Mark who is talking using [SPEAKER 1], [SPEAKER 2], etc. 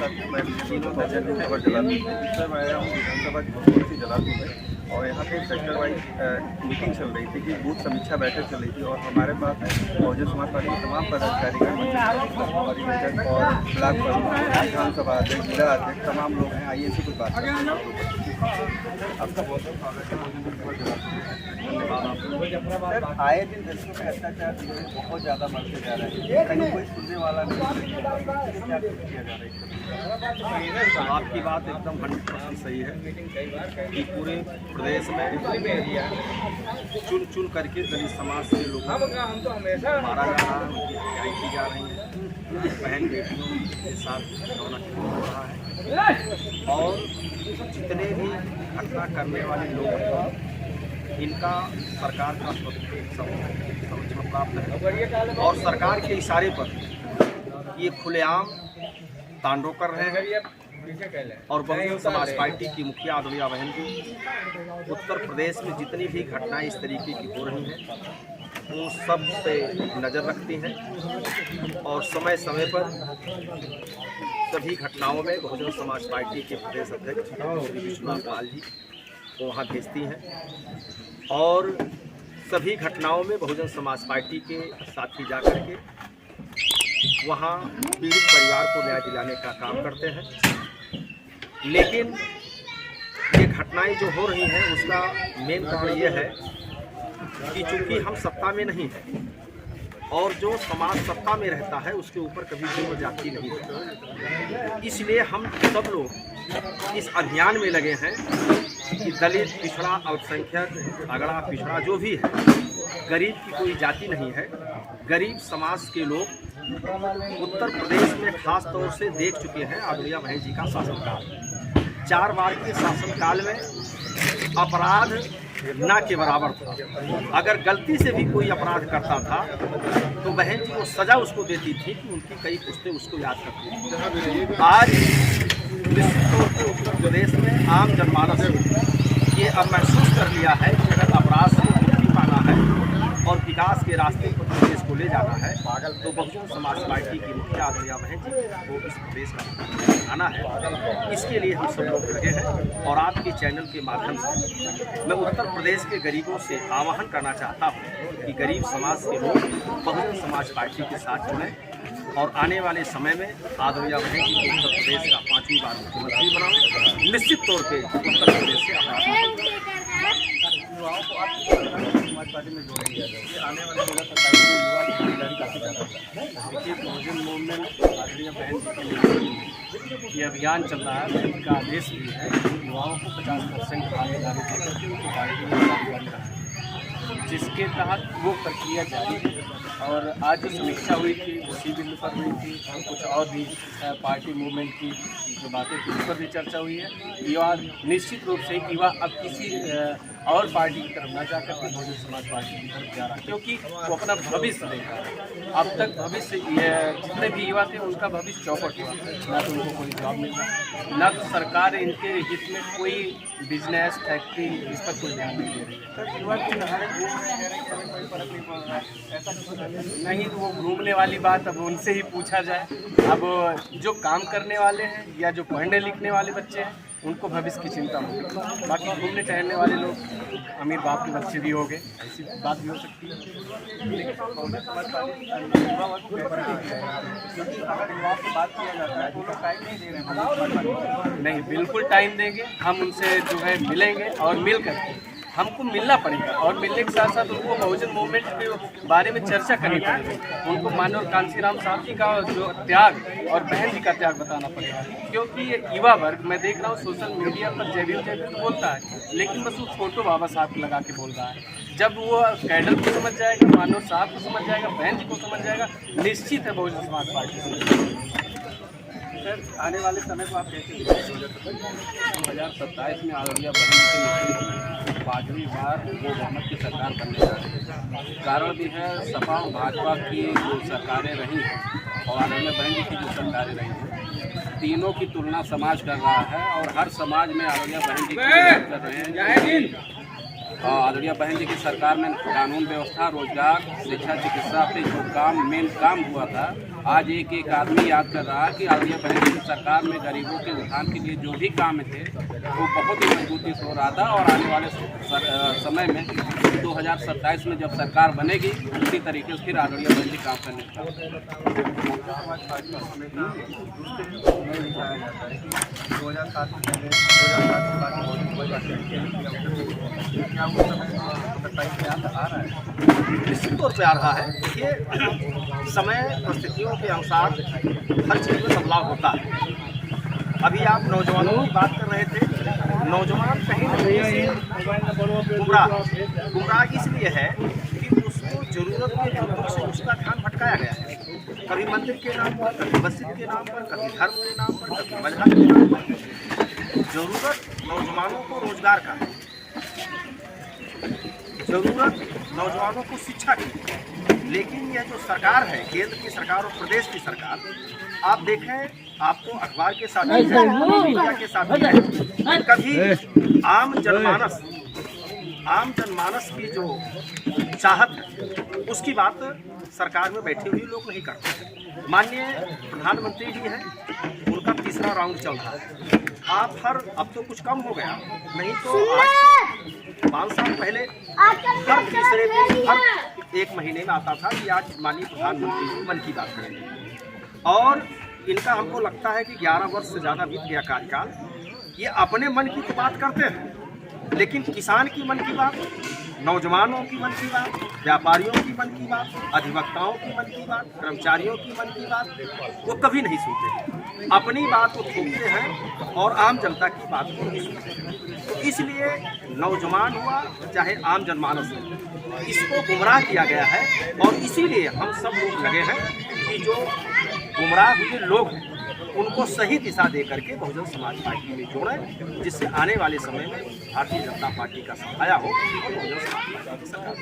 [SPEAKER 1] जलाती हूँ, मैं तीनों दर्जन में खबर जलाती हूँ। इससे मैं आया हूँ विधानसभा की जलाती है और यहाँ पे सेक्टर वाइज मीटिंग चल रही थी कि बूथ समीक्षा बैठक चल रही थी और हमारे पास बहुजन समाज पार्टी के तमाम पदाधिकारीगण और ब्लॉक प्रमुख, विधानसभा अध्यक्ष, जिला अध्यक्ष, तमाम लोग हैं। आइए से कुछ बात करते हैं। आपका बहुत बहुत स्वागत है। सर, आए दिन दलितों पे अत्याचार बहुत ज़्यादा बढ़ते जा रहे हैं, कहीं कोई सुनने वाला नहीं, क्या किया जा रहा है?
[SPEAKER 2] आपकी बात एकदम 100% सही है कि पूरे प्रदेश में चुन चुन करके दलित समाज से लोगों को मारा जा रहा है, उनकी हत्याएं की जा रही हैं, बहन बेटियों के साथ खिलौना हो रहा है और जितने भी घटना करने वाले लोग हैं इनका सरकार का संरक्षण प्राप्त है और सरकार के इशारे पर ये खुलेआम तांडव कर रहे हैं। और बहुजन समाज पार्टी की मुखिया आदरणीय बहन जी उत्तर प्रदेश में जितनी भी घटनाएं इस तरीके की हो रही हैं उन सब पे नज़र रखती हैं और समय समय पर सभी घटनाओं में बहुजन समाज पार्टी के प्रदेश अध्यक्ष श्री विश्वनाथ लाल जी को वहाँ भेजती हैं और सभी घटनाओं में बहुजन समाज पार्टी के साथी जाकर के वहाँ पीड़ित परिवार को न्याय दिलाने का काम करते हैं। लेकिन ये घटनाएं जो हो रही हैं उसका मेन कारण ये है कि चूँकि हम सत्ता में नहीं हैं और जो समाज सत्ता में रहता है उसके ऊपर कभी जुल्म जाती नहीं है, इसलिए हम सब लोग इस अभियान में लगे हैं कि दलित, पिछड़ा, अल्पसंख्यक, अगड़ा, पिछड़ा जो भी है, गरीब की कोई जाति नहीं है। गरीब समाज के लोग उत्तर प्रदेश में खास तौर से देख चुके हैं आदरणीय बहन जी का शासनकाल। 4 बार के शासनकाल में अपराध ना के बराबर था। अगर गलती से भी कोई अपराध करता था तो बहन जी वो सज़ा उसको देती थी कि उनकी कई पुश्तें उसको याद करती थी। आज निश्चित तौर पर उत्तर प्रदेश में आम जनमानस ये अब महसूस कर लिया है कि अगर अपराध से मुक्ति पाना है और विकास के रास्ते पर प्रदेश को ले जाना है तो बहुजन समाज पार्टी की मुखिया आदरणीय बहन जी को इस प्रदेश का आना है। इसके लिए हम सब लोग लगे हैं और आपके चैनल के माध्यम से मैं उत्तर प्रदेश के गरीबों से आह्वान करना चाहता हूँ कि गरीब समाज के लोग बहुजन समाज पार्टी के साथ जुड़ें और आने वाले समय में आदरणीय बहन जी को उत्तर प्रदेश का 5वीं बार मुख्यमंत्री बनाएं। निश्चित तौर पर उत्तर प्रदेश से
[SPEAKER 1] युवाओं को आपकी समाज पार्टी में जोड़ा गया है। आने वाले 2027 में युवा की भागीदारी काफ़ी ज़्यादा है। देखिए, बहुजन मूवमेंट आदरणीय बहन जी के नेतृत्व में ये अभियान चल रहा है। बहन का आदेश भी है युवाओं को 50% भागीदारी देकर के उनको पार्टी में भागीदारी रहा है, जिसके तहत वो प्रक्रिया जारी है। और आज जो समीक्षा हुई थी उसी बिल पर हुई थी और कुछ और भी पार्टी मूवमेंट की जो बातें थी उस पर भी चर्चा हुई है। युवा निश्चित रूप से युवा अब किसी और पार्टी की तरफ न जाकर के बहुजन समाज पार्टी की तरफ जा रहा है, क्योंकि वो अपना भविष्य देख रहा है। अब तक भविष्य जितने भी युवा थे उनका भविष्य चौपट हुआ, ना तो उनको कोई जॉब मिल रहा, ना तो सरकार इनके हित में कोई बिजनेस, फैक्ट्री इस पर कोई ध्यान नहीं दे रही है। नहीं, तो वो घूमने वाली बात अब उनसे ही पूछा जाए। अब जो काम करने वाले हैं या जो पढ़ने लिखने वाले बच्चे हैं उनको भविष्य की चिंता होगी, बाकी घूमने टहलने वाले लोग अमीर बाप के बच्चे भी हो गए, ऐसी बात भी हो सकती है। अगर युवाओं से बात किया जाता है तो लोग टाइम नहीं दे रहे हैं। नहीं, बिल्कुल टाइम देंगे, हम उनसे जो है मिलेंगे और मिल करके हमको मिलना पड़ेगा और मिलने के साथ साथ उनको बहुजन मूवमेंट के बारे में चर्चा करनी पड़ेगी। उनको माननीय कांशीराम साहब जी का जो त्याग और बहन जी का त्याग बताना पड़ेगा, क्योंकि ये युवा वर्ग मैं देख रहा हूँ सोशल मीडिया पर जय भीम बोलता है, लेकिन बस वो फोटो बाबा साहब को लगा के बोल रहा है। जब वो कैडर को समझ जाएगा, माननीय साहब को समझ जाएगा, बहन जी को समझ जाएगा, निश्चित है बहुजन समाज पार्टी से। सर, आने वाले समय को आप कैसे 2027 में आदरणीय बहन जी के नेतृत्व में 5वीं बार वो बहुमत की सरकार बनने जा रही है। कारण भी है सपा और भाजपा की जो सरकारें रही हैं और आदरणीय बहन जी की जो सरकारें रही हैं, तीनों की तुलना समाज कर रहा है और हर समाज में आदरणीय बहन जी की बात कर रहे हैं। आदरणीय बहन जी की सरकार में कानून व्यवस्था, रोजगार, शिक्षा, चिकित्सा पे जो मेन काम हुआ था
[SPEAKER 3] आज एक आदमी याद कर रहा कि आलिया बहन की सरकार में गरीबों के उत्थान के लिए जो भी काम थे वो बहुत ही मजबूती से हो रहा था, और आने वाले समय में 2027 में जब सरकार बनेगी उसी तरीके से फिर आलिया बहन जी काम करने
[SPEAKER 2] निश्चित तौर पे आ रहा है। देखिए, समय परिस्थितियों के अनुसार हर चीज़ में बदलाव होता है। अभी आप नौजवानों की बात कर रहे थे। नौजवान कहीं न कहीं गुमराह इसलिए है कि उसको जरूरत के मुद्दों से उसका ध्यान भटकाया गया है। कभी मंदिर के नाम पर, कभी मस्जिद के नाम पर, कभी धर्म के नाम पर, कभी मजहब के नाम पर। जरूरत नौजवानों को रोजगार का है, जरूरत नौजवानों को शिक्षा की। लेकिन यह जो सरकार है, केंद्र की सरकार और प्रदेश की सरकार, आप देखें, आपको अखबार के साथ ही है, मीडिया के साथ ही है, कभी आम जनमानस की जो चाहत है उसकी बात सरकार में बैठे हुए लोग नहीं करते। माननीय प्रधानमंत्री जी हैं, उनका तीसरा राउंड चल रहा है। आप अब तो कुछ कम हो गया, नहीं तो आज 5 साल पहले हर तीसरे दिन, हर 1 महीने में आता था कि आज माननीय प्रधानमंत्री जी मन की बात करेंगे। और इनका हमको लगता है कि 11 वर्ष से ज़्यादा बीत गया कार्यकाल। ये अपने मन की तो बात करते हैं, लेकिन किसान की मन की बात, नौजवानों की मन की बात, व्यापारियों की मन की बात, अधिवक्ताओं की मन की बात, कर्मचारियों की मन की बात वो कभी नहीं सुनते। अपनी बात को थोपते हैं और आम जनता की बात को नहीं सुनते। तो इसलिए नौजवान हुआ चाहे आम जनमानस हो, इसको गुमराह किया गया है। और इसीलिए हम सब लोग लगे हैं कि जो गुमराह हुए लोग हैं उनको सही दिशा दे करके बहुजन समाज पार्टी में जोड़ें, जिससे आने वाले समय में भारतीय जनता पार्टी का सफाया हो और बहुजन समाज पार्टी की सरकार